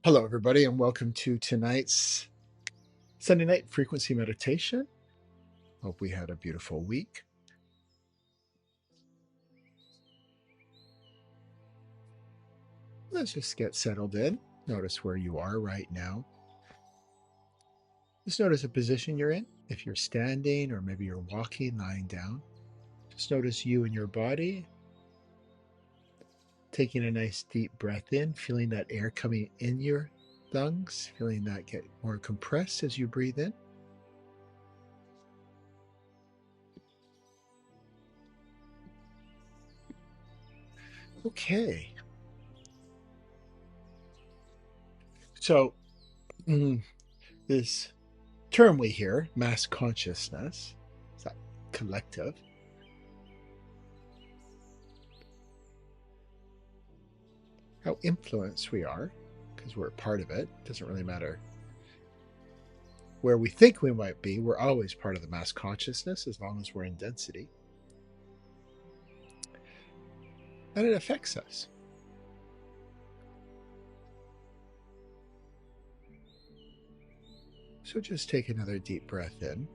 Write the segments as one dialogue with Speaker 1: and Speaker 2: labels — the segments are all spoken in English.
Speaker 1: Hello, everybody, and welcome to tonight's Sunday night frequency meditation. Hope we had a beautiful week. Let's just get settled in. Notice where you are right now. Just notice the position you're in. If you're standing or maybe you're walking, lying down, just notice you and your body. Taking a nice deep breath in, feeling that air coming in your lungs, feeling that get more compressed as you breathe in. Okay. So, this term we hear, mass consciousness, is that collective? How influenced we are, because we're a part of it. Doesn't really matter where we think we might be. We're always part of the mass consciousness as long as we're in density. And it affects us. So just take another deep breath in.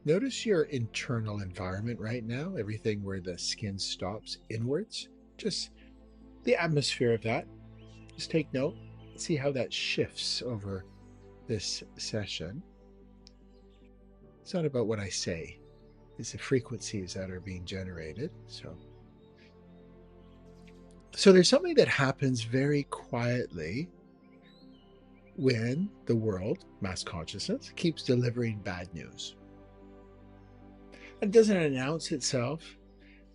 Speaker 1: Notice your internal environment right now, everything where the skin stops inwards. Just the atmosphere of that. Just take note. See how that shifts over this session. It's not about what I say. It's the frequencies that are being generated. So there's something that happens very quietly when the world, mass consciousness, keeps delivering bad news. It doesn't announce itself.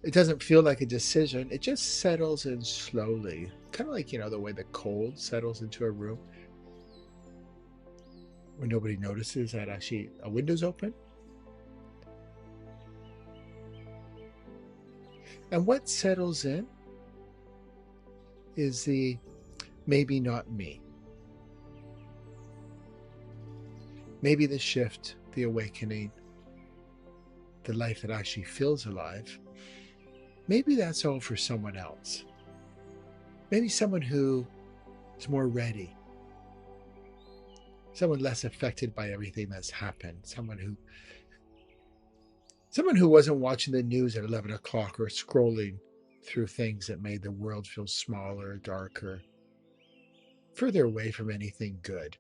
Speaker 1: It doesn't feel like a decision. It just settles in slowly. Kind of like, the way the cold settles into a room when nobody notices that actually a window's open. And what settles in is the maybe not me. Maybe the shift, the awakening, the life that actually feels alive, maybe that's all for someone else. Maybe someone who is more ready, someone less affected by everything that's happened, someone who wasn't watching the news at 11 o'clock or scrolling through things that made the world feel smaller, darker, further away from anything good.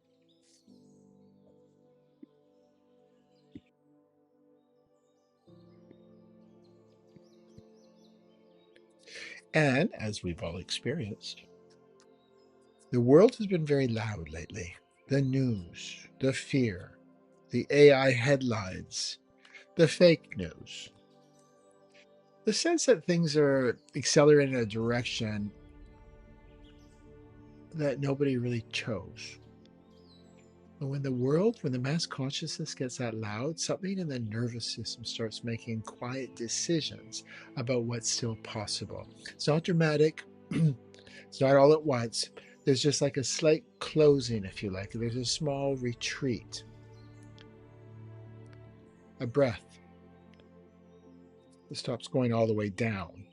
Speaker 1: And as we've all experienced, the world has been very loud lately. The news, the fear, the AI headlines, the fake news. The sense that things are accelerating in a direction that nobody really chose. But when the mass consciousness gets that loud, something in the nervous system starts making quiet decisions about what's still possible. It's not dramatic. It's not all at once. There's just like a slight closing, if you like. There's a small retreat. A breath. It stops going all the way down.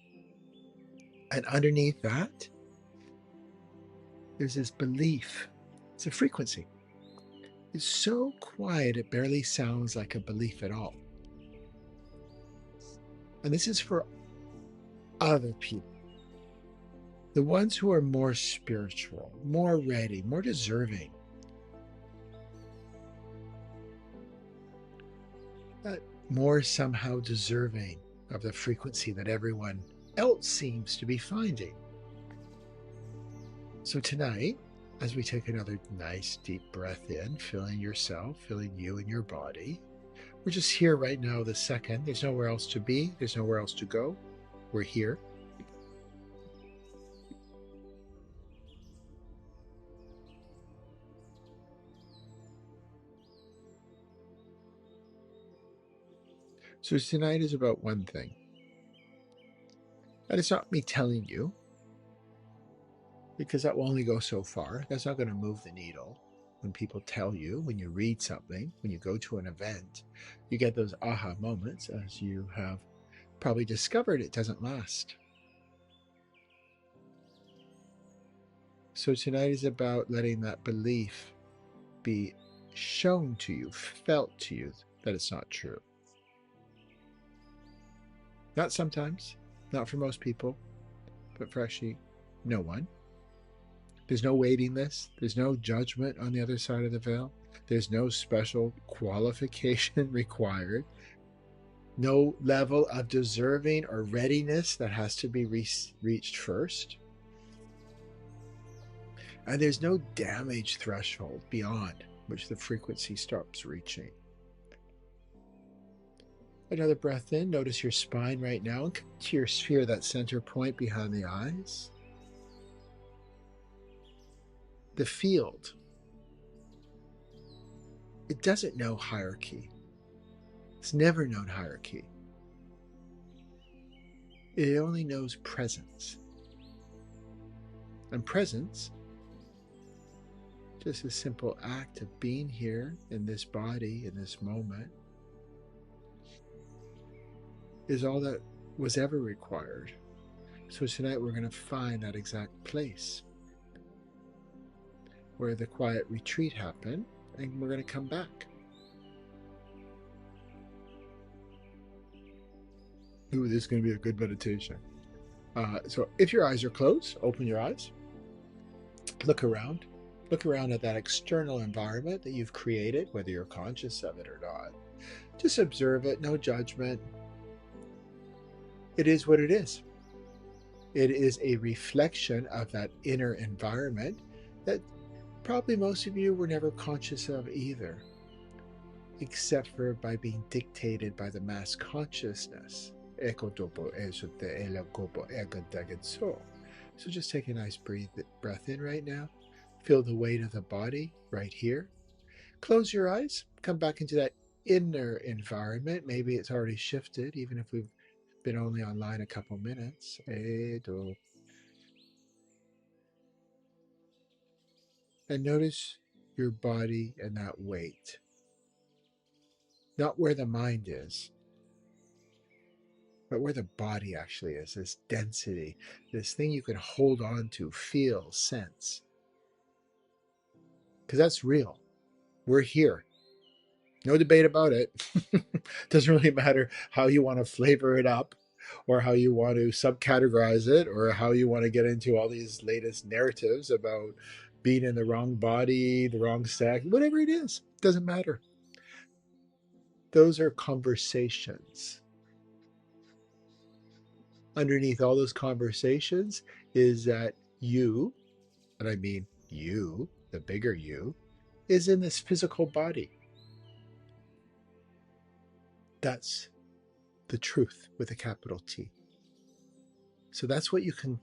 Speaker 1: And underneath that, there's this belief. It's a frequency. It's so quiet, it barely sounds like a belief at all. And this is for other people. The ones who are more spiritual, more ready, more deserving. More somehow deserving of the frequency that everyone else seems to be finding. So tonight, as we take another nice deep breath in, feeling yourself, feeling you and your body, we're just here right now, the second. There's nowhere else to be. There's nowhere else to go. We're here. So tonight is about one thing. And it's not me telling you, because that will only go so far. That's not going to move the needle. When people tell you, when you read something, when you go to an event, you get those aha moments, as you have probably discovered it doesn't last. So tonight is about letting that belief be shown to you, felt to you, that it's not true. Not sometimes, not for most people, but for actually no one. There's no waiting list. There's no judgment on the other side of the veil. There's no special qualification required. No level of deserving or readiness that has to be reached first. And there's no damage threshold beyond which the frequency stops reaching. Another breath in. Notice your spine right now and come to your sphere, that center point behind the eyes. The field, it doesn't know hierarchy. It's never known hierarchy. It only knows presence. And presence, just a simple act of being here in this body, in this moment, is all that was ever required. So tonight we're going to find that exact place where the quiet retreat happened, and we're going to come back. Ooh, this is going to be a good meditation. So if your eyes are closed, open your eyes. Look around. Look around at that external environment that you've created, whether you're conscious of it or not. Just observe it, no judgment. It is what it is. It is a reflection of that inner environment that probably most of you were never conscious of either, except for by being dictated by the mass consciousness. So just take a nice breath in right now. Feel the weight of the body right here. Close your eyes. Come back into that inner environment. Maybe it's already shifted, even if we've been only online a couple minutes. And notice your body and that weight. Not where the mind is, but where the body actually is. This density, this thing you can hold on to, feel, sense. Because that's real. We're here. No debate about it. Doesn't really matter how you want to flavor it up or how you want to subcategorize it or how you want to get into all these latest narratives about being in the wrong body, the wrong sex, whatever it is. Doesn't matter. Those are conversations. Underneath all those conversations is that you, and I mean you, the bigger you, is in this physical body. That's the truth with a capital T. So that's what you can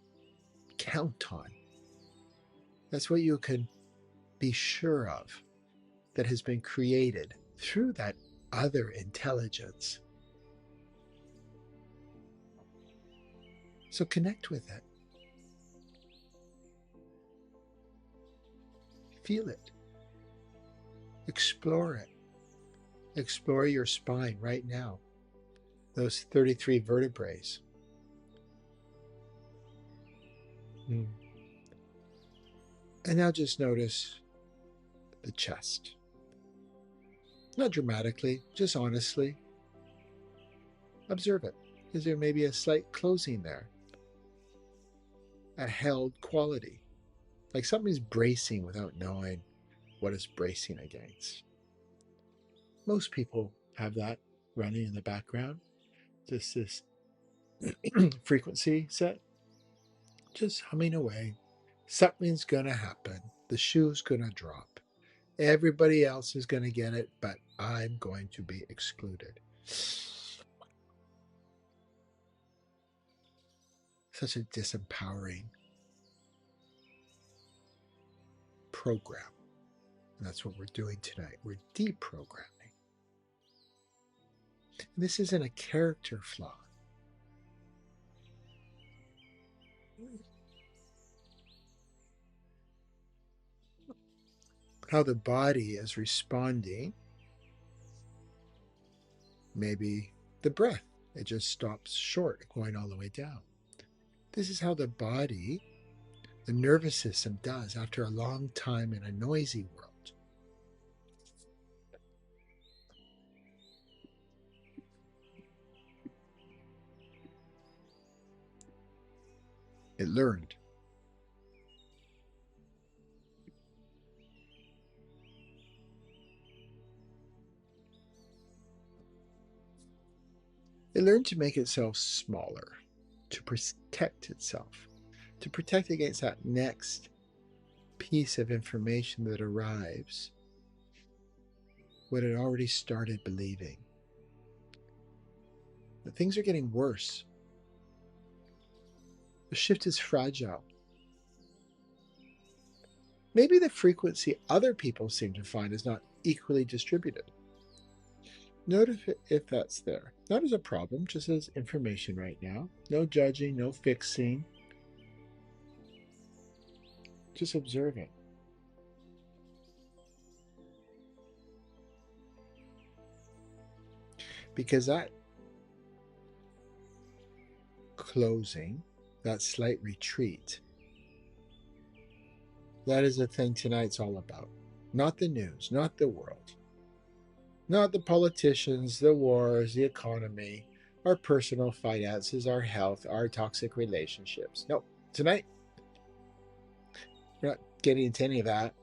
Speaker 1: count on. That's what you can be sure of, that has been created through that other intelligence. So connect with it. Feel it. Explore it. Explore your spine right now. Those 33 vertebrae. And now just notice the chest. Not dramatically, just honestly. Observe it. Is there maybe a slight closing there? A held quality. Like something's bracing without knowing what it's bracing against. Most people have that running in the background. Just this frequency set. Just humming away. Something's going to happen. The shoe's going to drop. Everybody else is going to get it, but I'm going to be excluded. Such a disempowering program. And that's what we're doing tonight. We're deprogramming. And this isn't a character flaw. How the body is responding. Maybe the breath, it just stops short, going all the way down. This is how the body The nervous system does after a long time in a noisy world. It learned. It learned to make itself smaller, to protect itself, to protect against that next piece of information that arrives, what it already started believing. That things are getting worse. The shift is fragile. Maybe the frequency other people seem to find is not equally distributed. Note if that's there. Not as a problem, just as information right now. No judging, no fixing. Just observing. Because that closing, that slight retreat, that is the thing tonight's all about. Not the news, not the world, not the politicians, the wars, the economy, our personal finances, our health, our toxic relationships. No, tonight, we're not getting into any of that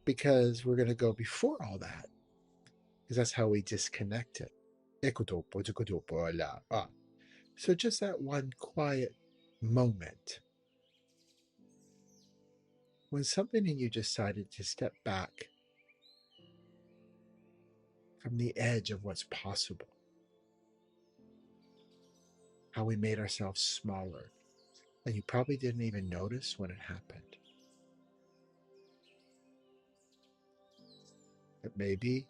Speaker 1: because we're going to go before all that because that's how we disconnect it. So just that one quiet moment when something in you decided to step back from the edge of what's possible, how we made ourselves smaller, and you probably didn't even notice when it happened. But maybe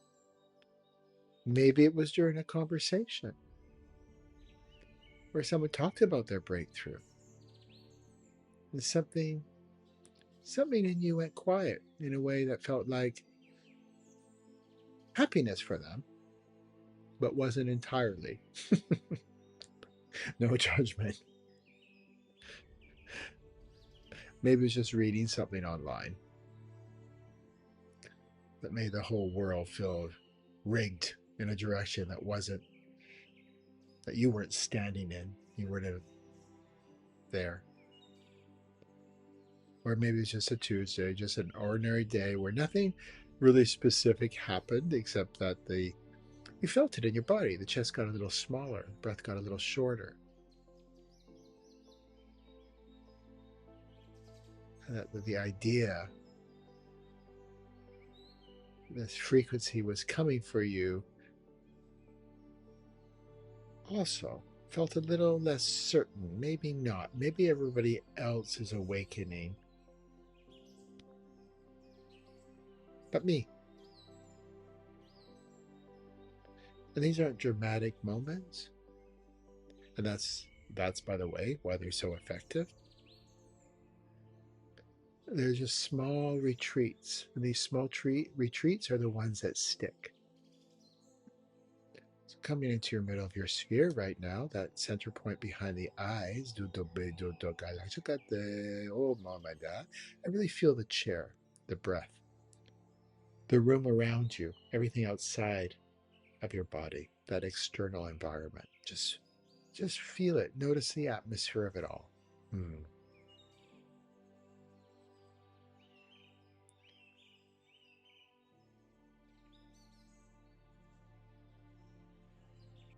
Speaker 1: it was during a conversation where someone talked about their breakthrough and something in you went quiet in a way that felt like happiness for them, but wasn't entirely. No judgment. Maybe it was just reading something online that made the whole world feel rigged in a direction that you weren't standing in. You weren't there. Or maybe it's just a Tuesday, just an ordinary day where nothing really specific happened except that you felt it in your body. The chest got a little smaller, the breath got a little shorter. And that the idea, this frequency was coming for you also felt a little less certain. Maybe not. Maybe everybody else is awakening. But me. And these aren't dramatic moments. And that's by the way, why they're so effective. They're just small retreats. And these small retreats are the ones that stick. So coming into your middle of your sphere right now, that center point behind the eyes, I really feel the chair, the breath, the room around you, everything outside of your body, that external environment. Just feel it. Notice the atmosphere of it all.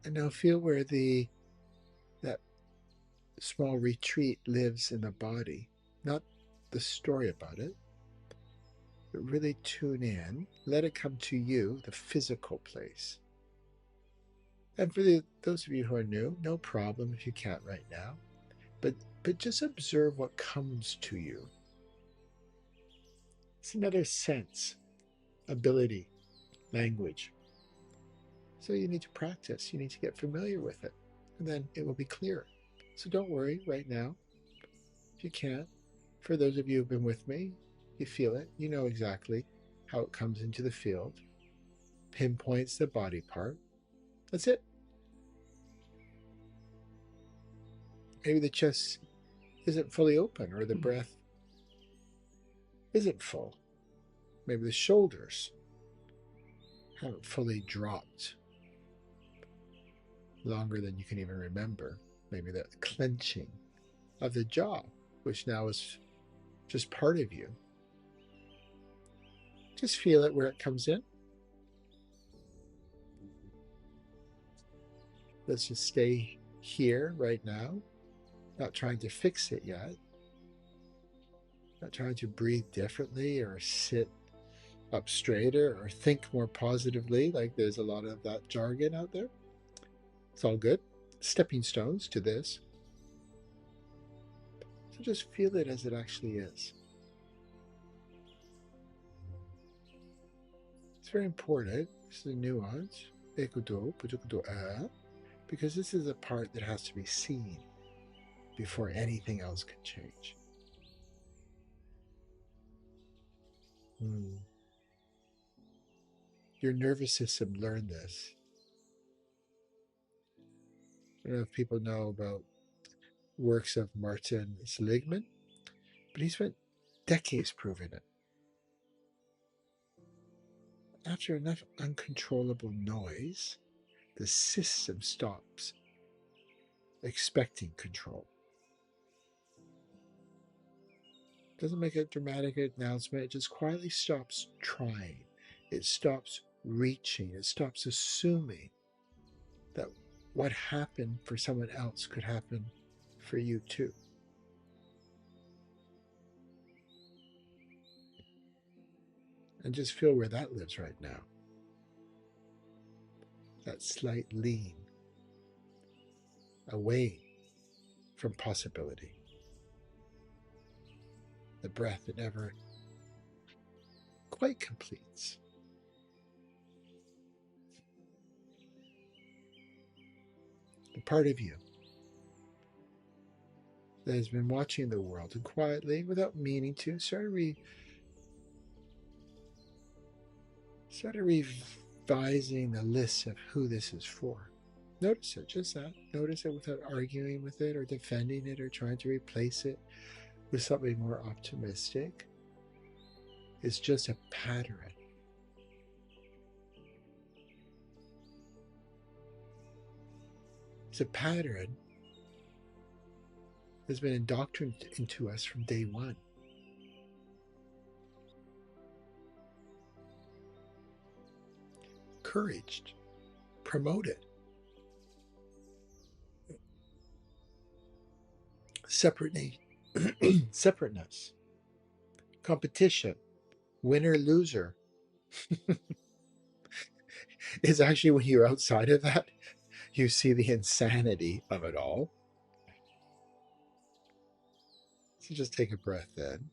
Speaker 1: And now feel where that small retreat lives in the body. Not the story about it, but really tune in. Let it come to you, the physical place. And for those of you who are new, no problem if you can't right now. But just observe what comes to you. It's another sense, ability, language. So you need to practice. You need to get familiar with it. And then it will be clear. So don't worry right now. If you can't, for those of you who've been with me, you feel it. You know exactly how it comes into the field. Pinpoints the body part. That's it. Maybe the chest isn't fully open, or the breath isn't full. Maybe the shoulders haven't fully dropped longer than you can even remember. Maybe the clenching of the jaw, which now is just part of you. Just feel it where it comes in. Let's just stay here right now, not trying to fix it yet, not trying to breathe differently or sit up straighter or think more positively, like there's a lot of that jargon out there. It's all good. Stepping stones to this. So just feel it as it actually is. It's very important. This is a nuance. Because this is a part that has to be seen before anything else can change. Your nervous system learned this. I don't know if people know about works of Martin Seligman, but he spent decades proving it. After enough uncontrollable noise, the system stops expecting control. It doesn't make a dramatic announcement, it just quietly stops trying. It stops reaching. It stops assuming that what happened for someone else could happen for you too. And just feel where that lives right now. That slight lean away from possibility. The breath that never quite completes. The part of you that has been watching the world and quietly, without meaning to, started revising the list of who this is for. Notice it, just that. Notice it without arguing with it or defending it or trying to replace it with something more optimistic. It's just a pattern. It's a pattern that's been indoctrinated into us from day one. Encouraged, promoted. Separateness, competition, winner, loser. It's actually when you're outside of that, you see the insanity of it all. So just take a breath in.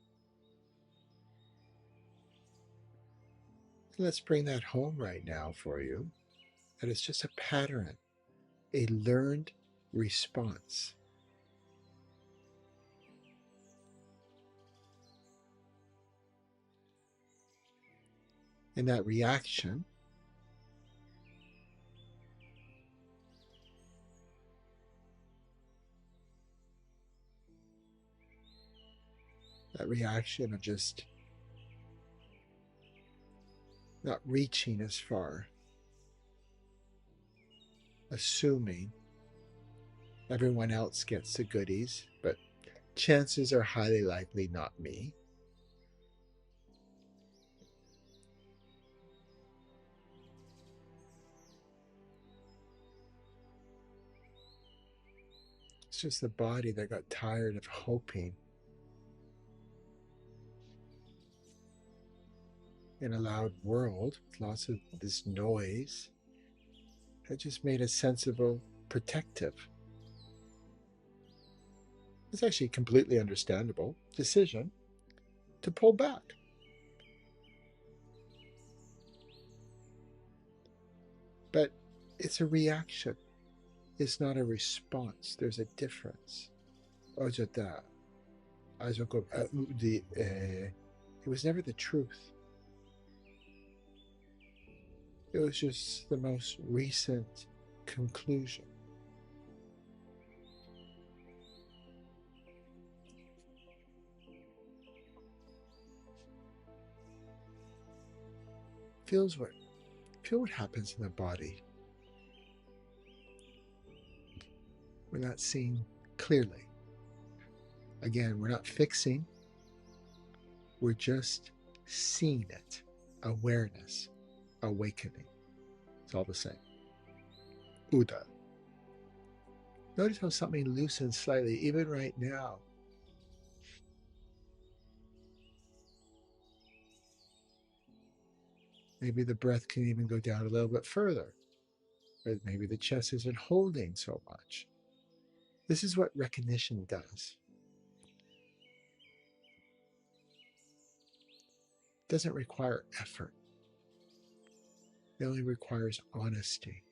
Speaker 1: Let's bring that home right now for you. That it's just a pattern, a learned response. And that reaction of just not reaching as far, assuming everyone else gets the goodies, but chances are highly likely not me. It's just the body that got tired of hoping in a loud world, lots of this noise, that just made a sensible, protective. It's actually a completely understandable decision to pull back. But it's a reaction. It's not a response. There's a difference. It was never the truth. It was just the most recent conclusion. Feels what, feel what happens in the body. We're not seeing clearly. Again, we're not fixing. We're just seeing it. Awareness, awakening. It's all the same. Uda. Notice how something loosens slightly, even right now. Maybe the breath can even go down a little bit further. Or maybe the chest isn't holding so much. This is what recognition does. It doesn't require effort. It only requires honesty.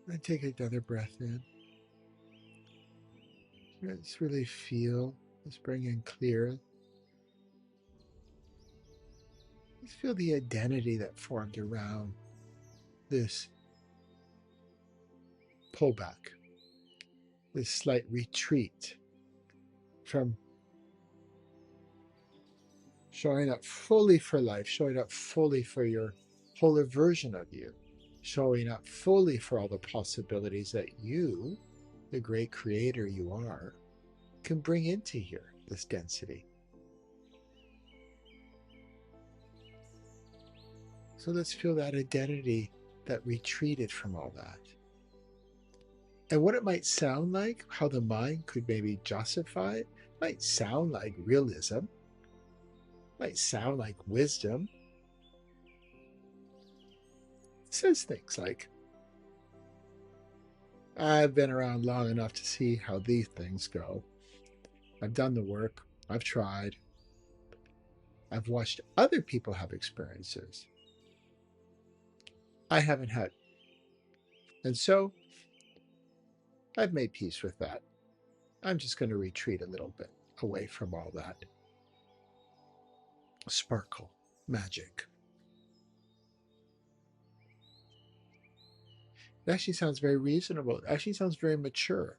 Speaker 1: And take another breath in. Let's really feel. Let's bring in clear. Let's feel the identity that formed around this pullback, this slight retreat from showing up fully for life, showing up fully for your whole version of you, showing up fully for all the possibilities that you, the great creator you are, can bring into here, this density. So let's feel that identity that retreated from all that. And what it might sound like, how the mind could maybe justify it, might sound like realism, might sound like wisdom. It says things like, I've been around long enough to see how these things go. I've done the work. I've tried. I've watched other people have experiences I haven't had. And so I've made peace with that. I'm just going to retreat a little bit away from all that sparkle, magic. It actually sounds very reasonable. It actually sounds very mature.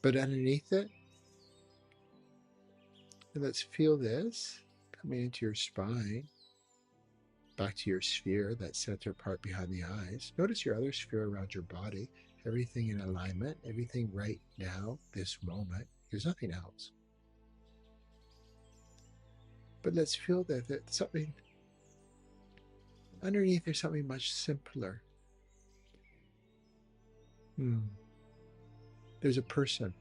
Speaker 1: But underneath it, and let's feel this coming into your spine, back to your sphere, that center part behind the eyes. Notice your other sphere around your body, everything in alignment, everything right now, this moment. There's nothing else. But let's feel that something underneath, there's something much simpler. There's a person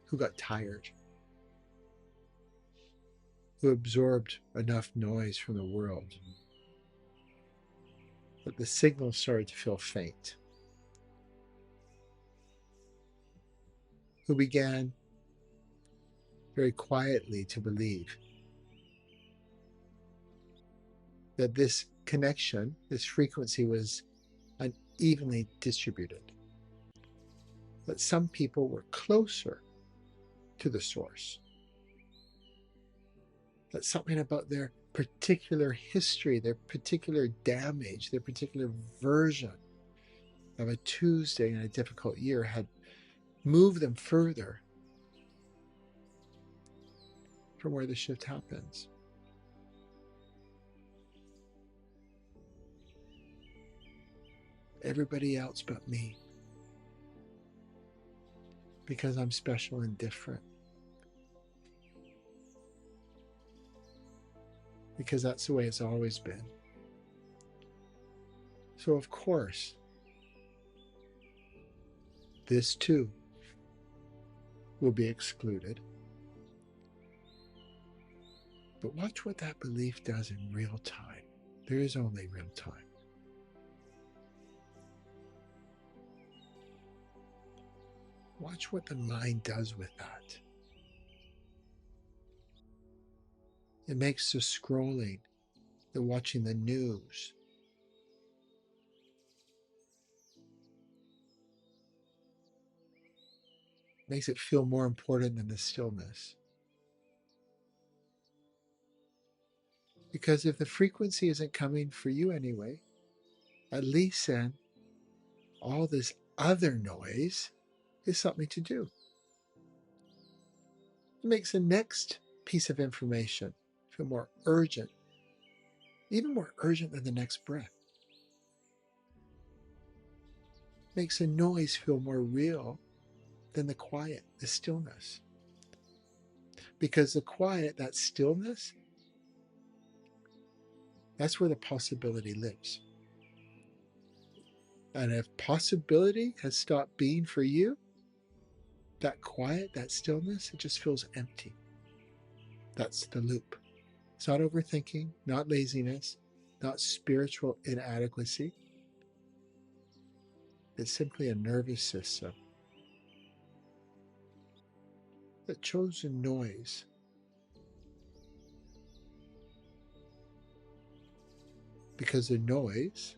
Speaker 1: who got tired, who absorbed enough noise from the world that the signal started to feel faint, who began very quietly to believe that this connection, this frequency was unevenly distributed, that some people were closer to the source, that something about their particular history, their particular damage, their particular version of a Tuesday in a difficult year had moved them further from where the shift happens. Everybody else but me, because I'm special and different, because that's the way it's always been. So of course, this too will be excluded. But watch what that belief does in real time. There is only real time. Watch what the mind does with that. It makes the scrolling, the watching the news, Makes it feel more important than the stillness. Because if the frequency isn't coming for you anyway, at least then all this other noise is something to do. It makes the next piece of information feel more urgent, even more urgent than the next breath. Makes the noise feel more real than the quiet, the stillness. Because the quiet, that stillness, that's where the possibility lives. And if possibility has stopped being for you, that quiet, that stillness, it just feels empty. That's the loop. It's not overthinking, not laziness, not spiritual inadequacy. It's simply a nervous system that chose a noise because the noise,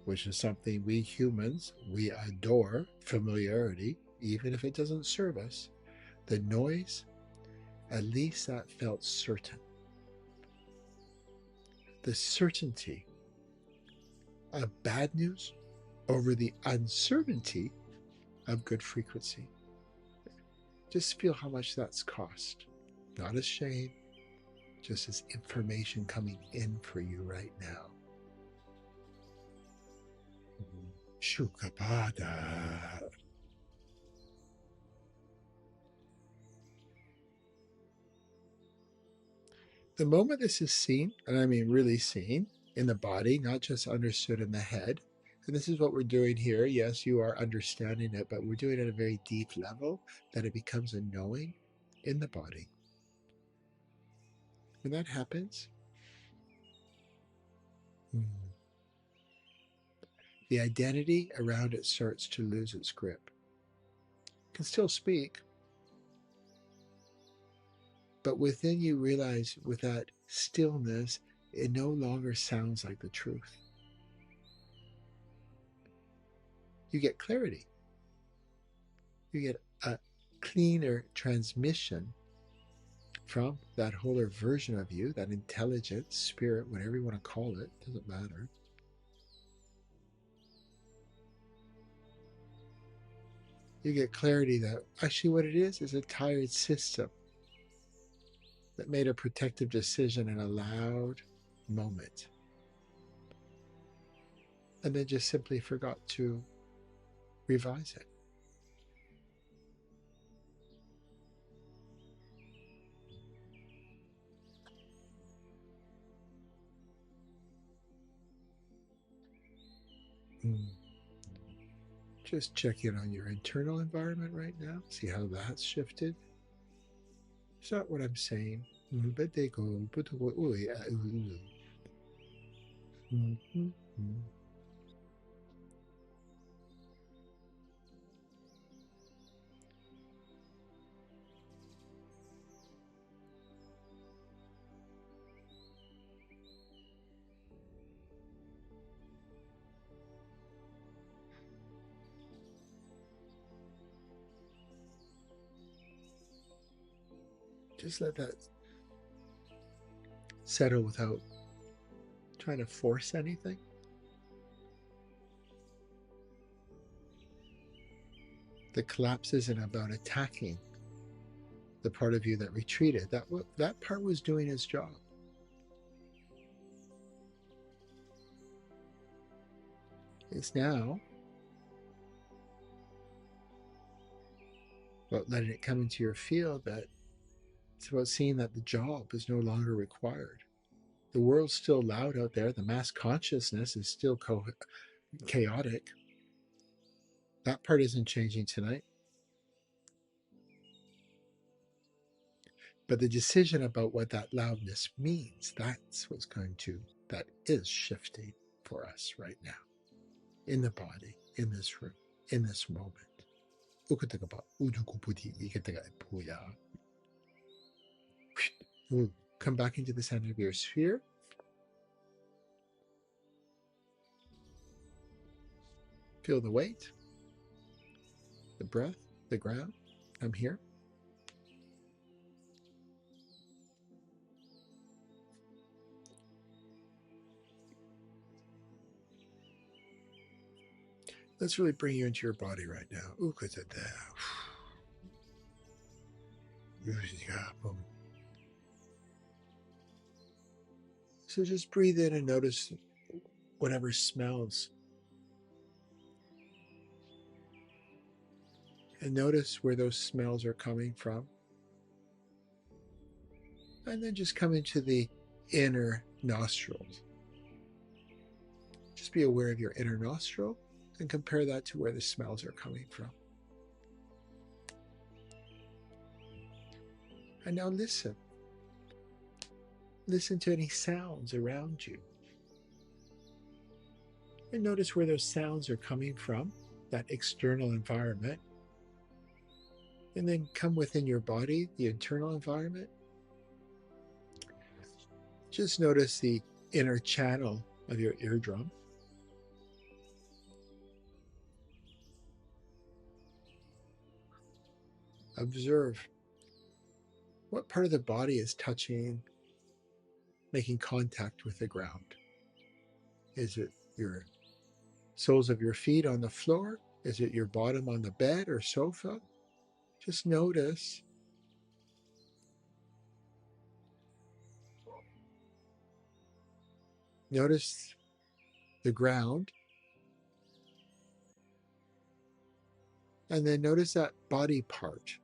Speaker 1: which is something we humans, we adore, familiarity, even if it doesn't serve us, the noise, at least that felt certain. The certainty of bad news over the uncertainty of good frequency. Just feel how much that's cost. Not as shame, just as information coming in for you right now. Shukapada. The moment this is seen, and I mean really seen, in the body, not just understood in the head, and this is what we're doing here. Yes, you are understanding it, but we're doing it at a very deep level that it becomes a knowing in the body. When that happens, the identity around it starts to lose its grip. It can still speak, but within you realize with that stillness, it no longer sounds like the truth. You get clarity. You get a cleaner transmission from that whole version of you, that intelligence, spirit, whatever you want to call it, doesn't matter. You get clarity that actually what it is a tired system that made a protective decision in a loud moment and then just simply forgot to revise it. Just check in on your internal environment right now. See how that's shifted. It's not what I'm saying. Just let that settle without trying to force anything. The collapse isn't about attacking the part of you that retreated. That part was doing its job. It's now about letting it come into your field that it's about seeing that the job is no longer required. The world's still loud out there. The mass consciousness is still chaotic. That part isn't changing tonight. But the decision about what that loudness means, that is shifting for us right now. In the body, in this room, in this moment. Come back into the center of your sphere. Feel the weight, the breath, the ground. I'm here. Let's really bring you into your body right now. So just breathe in and notice whatever smells. And notice where those smells are coming from. And then just come into the inner nostrils. Just be aware of your inner nostril and compare that to where the smells are coming from. And now listen. Listen to any sounds around you. And notice where those sounds are coming from, that external environment. And then come within your body, the internal environment. Just notice the inner channel of your eardrum. Observe what part of the body is touching, making contact with the ground. Is it your soles of your feet on the floor? Is it your bottom on the bed or sofa? Just notice. Notice the ground. And then notice that body part.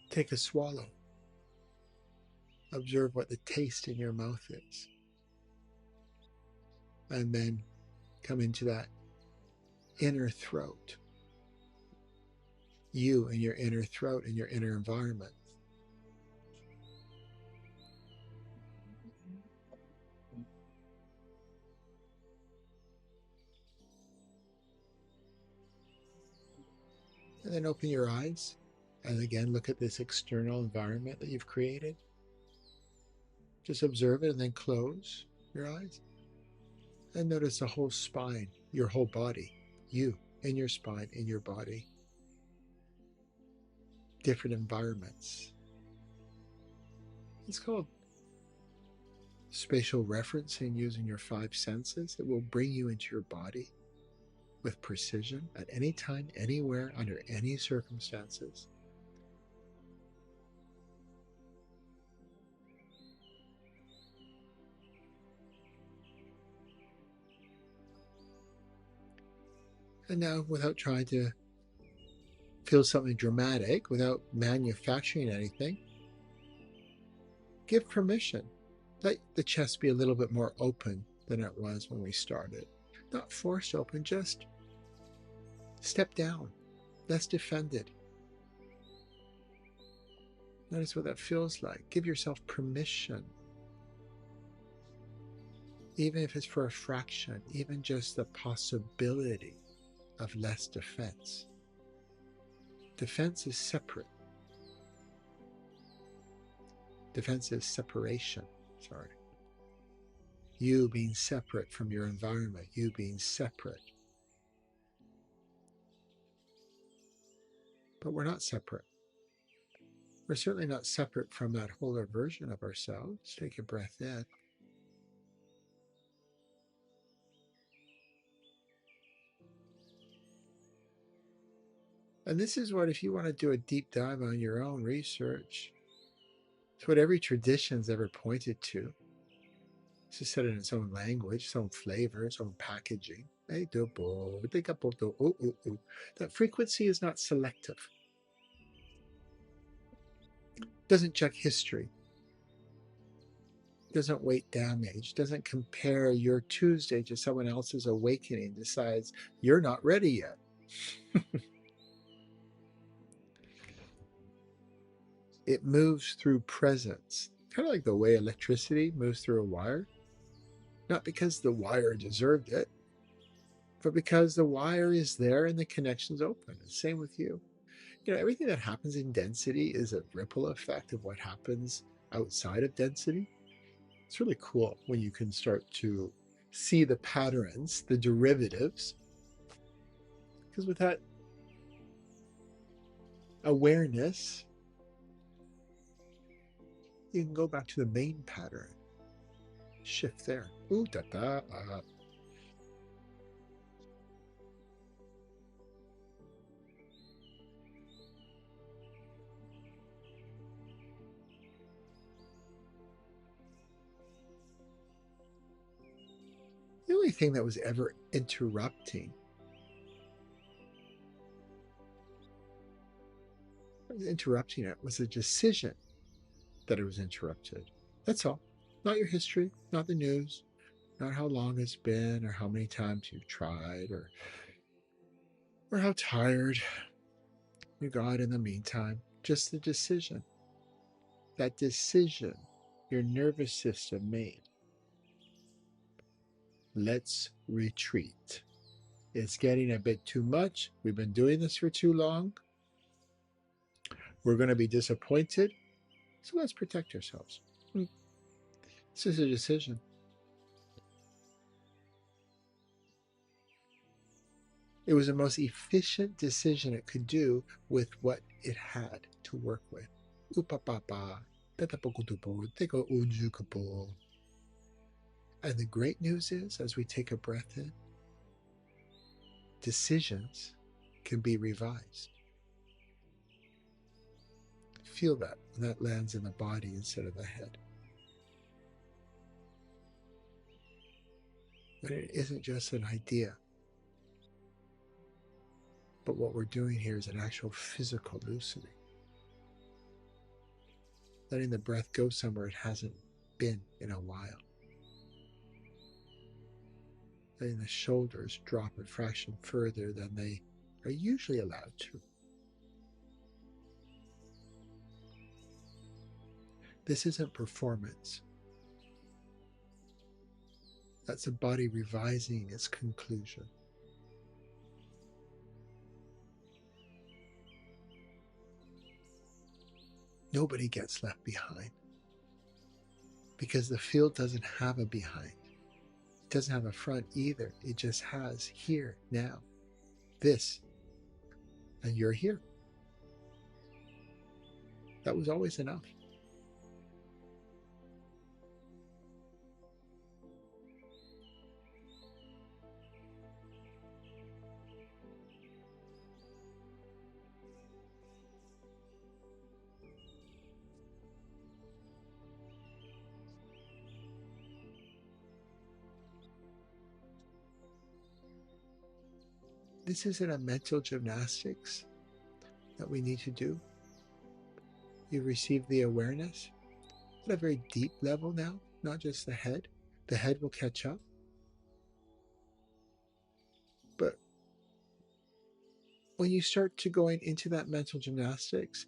Speaker 1: Take a swallow. Observe what the taste in your mouth is. And then come into that inner throat. You and your inner throat and your inner environment. And then open your eyes. And again, look at this external environment that you've created. Just observe it and then close your eyes. And notice the whole spine, your whole body, you in your spine, in your body. Different environments. It's called spatial referencing using your five senses. It will bring you into your body with precision at any time, anywhere, under any circumstances. And now, without trying to feel something dramatic, without manufacturing anything, give permission. Let the chest be a little bit more open than it was when we started. Not forced open, just step down, less defended. Notice what that feels like. Give yourself permission. Even if it's for a fraction, even just the possibility of less defense. Defense is separate. Defense is separation. Sorry. You being separate from your environment, you being separate. But we're not separate. We're certainly not separate from that whole version of ourselves. Take a breath in. And this is what, if you want to do a deep dive on your own research, it's what every tradition's ever pointed to. It's just said in its own language, its own flavor, its own packaging. That frequency is not selective. Doesn't check history. Doesn't weight damage. Doesn't compare your Tuesday to someone else's awakening. Decides you're not ready yet. It moves through presence, kind of like the way electricity moves through a wire. Not because the wire deserved it, but because the wire is there and the connection's open. The same with you. You know, everything that happens in density is a ripple effect of what happens outside of density. It's really cool when you can start to see the patterns, the derivatives, because with that awareness, you can go back to the main pattern, shift there. Ooh, da, da, The only thing that was ever interrupting it was a decision that it was interrupted. That's all. Not your history, not the news, not how long it's been or how many times you've tried or how tired you got in the meantime. Just the decision. That decision your nervous system made. Let's retreat. It's getting a bit too much. We've been doing this for too long. We're going to be disappointed. So let's protect ourselves. This is a decision. It was the most efficient decision it could do with what it had to work with. And the great news is, as we take a breath in, decisions can be revised. Feel that when that lands in the body instead of the head. But it isn't just an idea. But what we're doing here is an actual physical loosening. Letting the breath go somewhere it hasn't been in a while. Letting the shoulders drop a fraction further than they are usually allowed to. This isn't performance. That's the body revising its conclusion. Nobody gets left behind because the field doesn't have a behind. It doesn't have a front either. It just has here, now, this, and you're here. That was always enough. This isn't a mental gymnastics that we need to do. You've received the awareness at a very deep level now, not just the head. The head will catch up. But when you start to going into that mental gymnastics,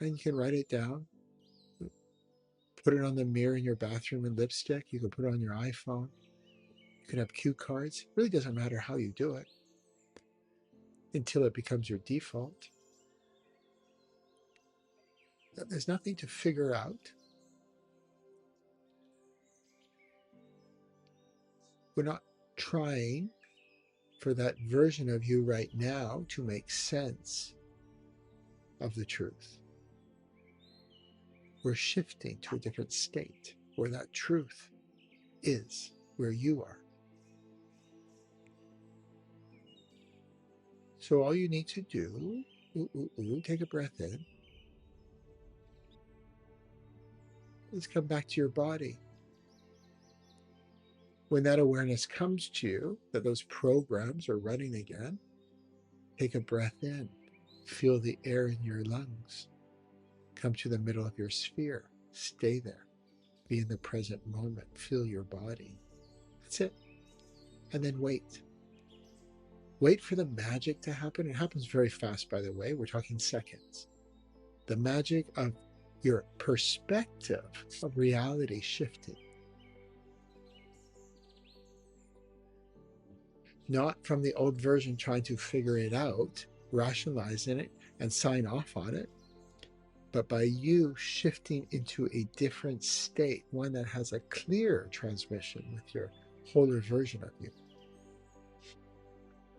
Speaker 1: and you can write it down, put it on the mirror in your bathroom in lipstick, you can put it on your iPhone, you can have cue cards. It really doesn't matter how you do it until it becomes your default. There's nothing to figure out. We're not trying for that version of you right now to make sense of the truth. We're shifting to a different state where that truth is where you are. So all you need to do, take a breath in, is come back to your body. When that awareness comes to you, that those programs are running again, take a breath in. Feel the air in your lungs. Come to the middle of your sphere. Stay there. Be in the present moment. Feel your body. That's it. And then wait. Wait for the magic to happen. It happens very fast, by the way. We're talking seconds. The magic of your perspective of reality shifting. Not from the old version trying to figure it out, rationalizing it, and sign off on it, But by you shifting into a different state, one that has a clear transmission with your wholer version of you.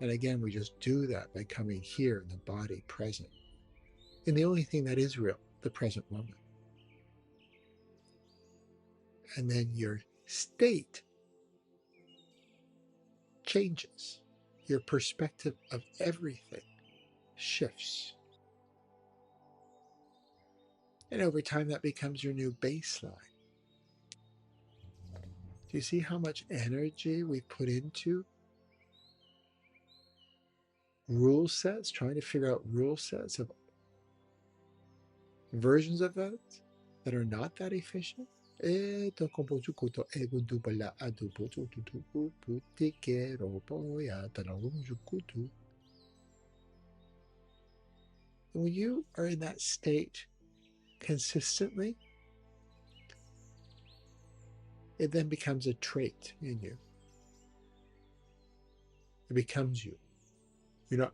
Speaker 1: And again, we just do that by coming here in the body present, in the only thing that is real, the present moment. And then your state changes. Your perspective of everything shifts. And over time, that becomes your new baseline. Do you see how much energy we put into rule sets, trying to figure out rule sets of versions of that are not that efficient? When you are in that state consistently, it then becomes a trait in you. It becomes you. You're not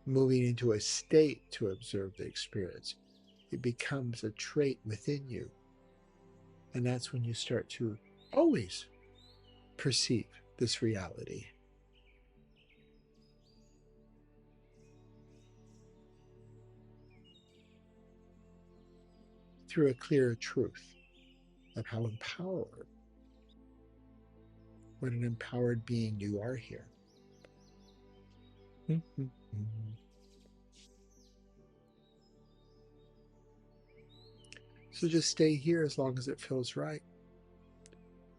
Speaker 1: moving into a state to observe the experience. It becomes a trait within you. And that's when you start to always perceive this reality through a clearer truth of how empowered, what an empowered being you are here. So just stay here as long as it feels right.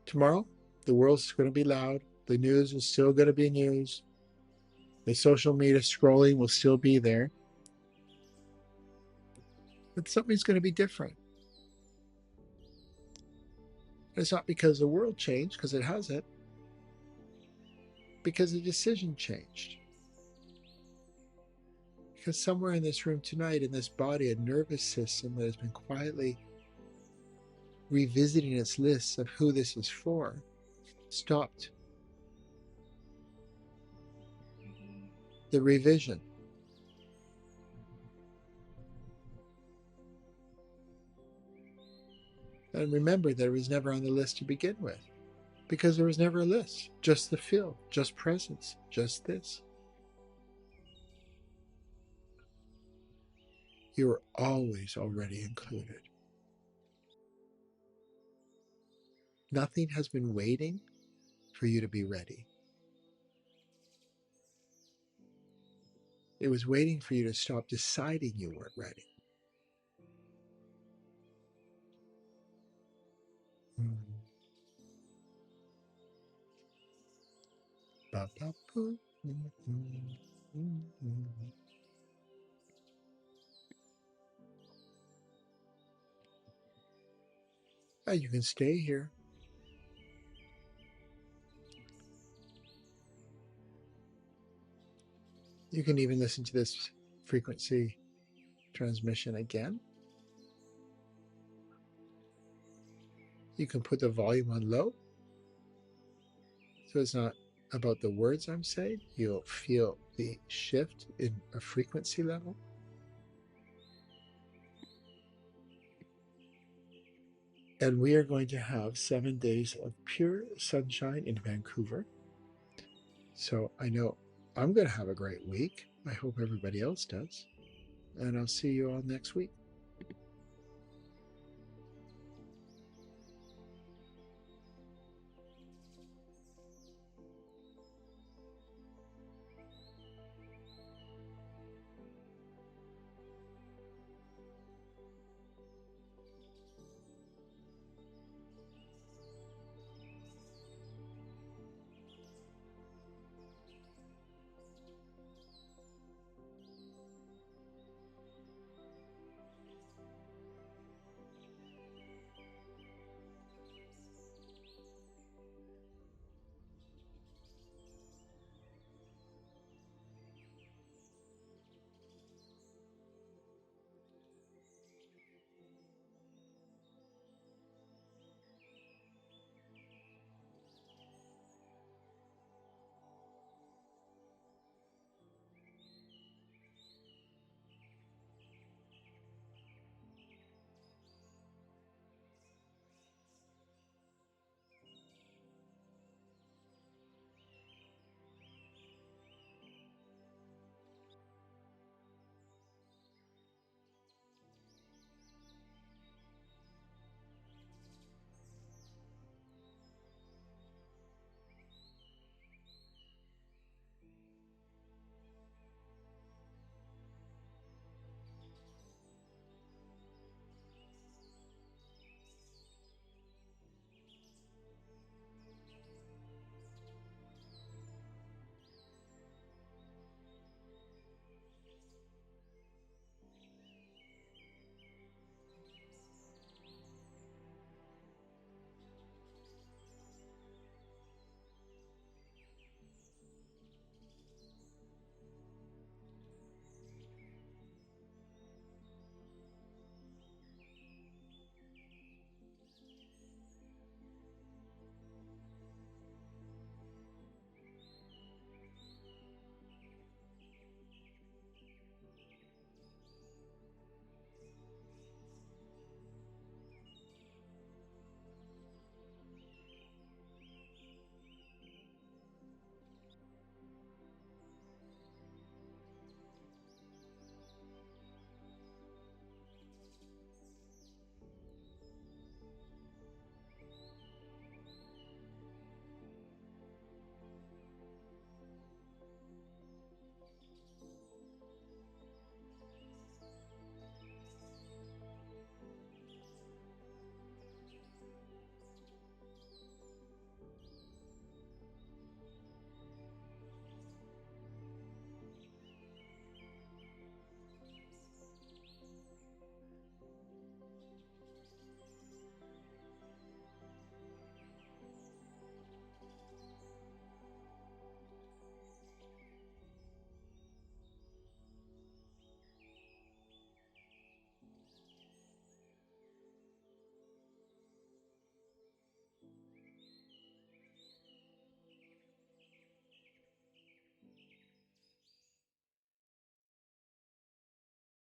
Speaker 1: Tomorrow, the world's going to be loud. The news is still going to be news. The social media scrolling will still be there. But something's going to be different. And it's not because the world changed, because it hasn't. Because the decision changed. Because somewhere in this room tonight, in this body, a nervous system that has been quietly revisiting its lists of who this is for, stopped the revision. And remember that it was never on the list to begin with, because there was never a list, just the feel, just presence, just this. You were always already included. Nothing has been waiting for you to be ready. It was waiting for you to stop deciding you weren't ready. And you can stay here. You can even listen to this frequency transmission again. You can put the volume on low, so it's not about the words I'm saying. You'll feel the shift in a frequency level. And we are going to have 7 days of pure sunshine in Vancouver. So I know I'm going to have a great week. I hope everybody else does. And I'll see you all next week.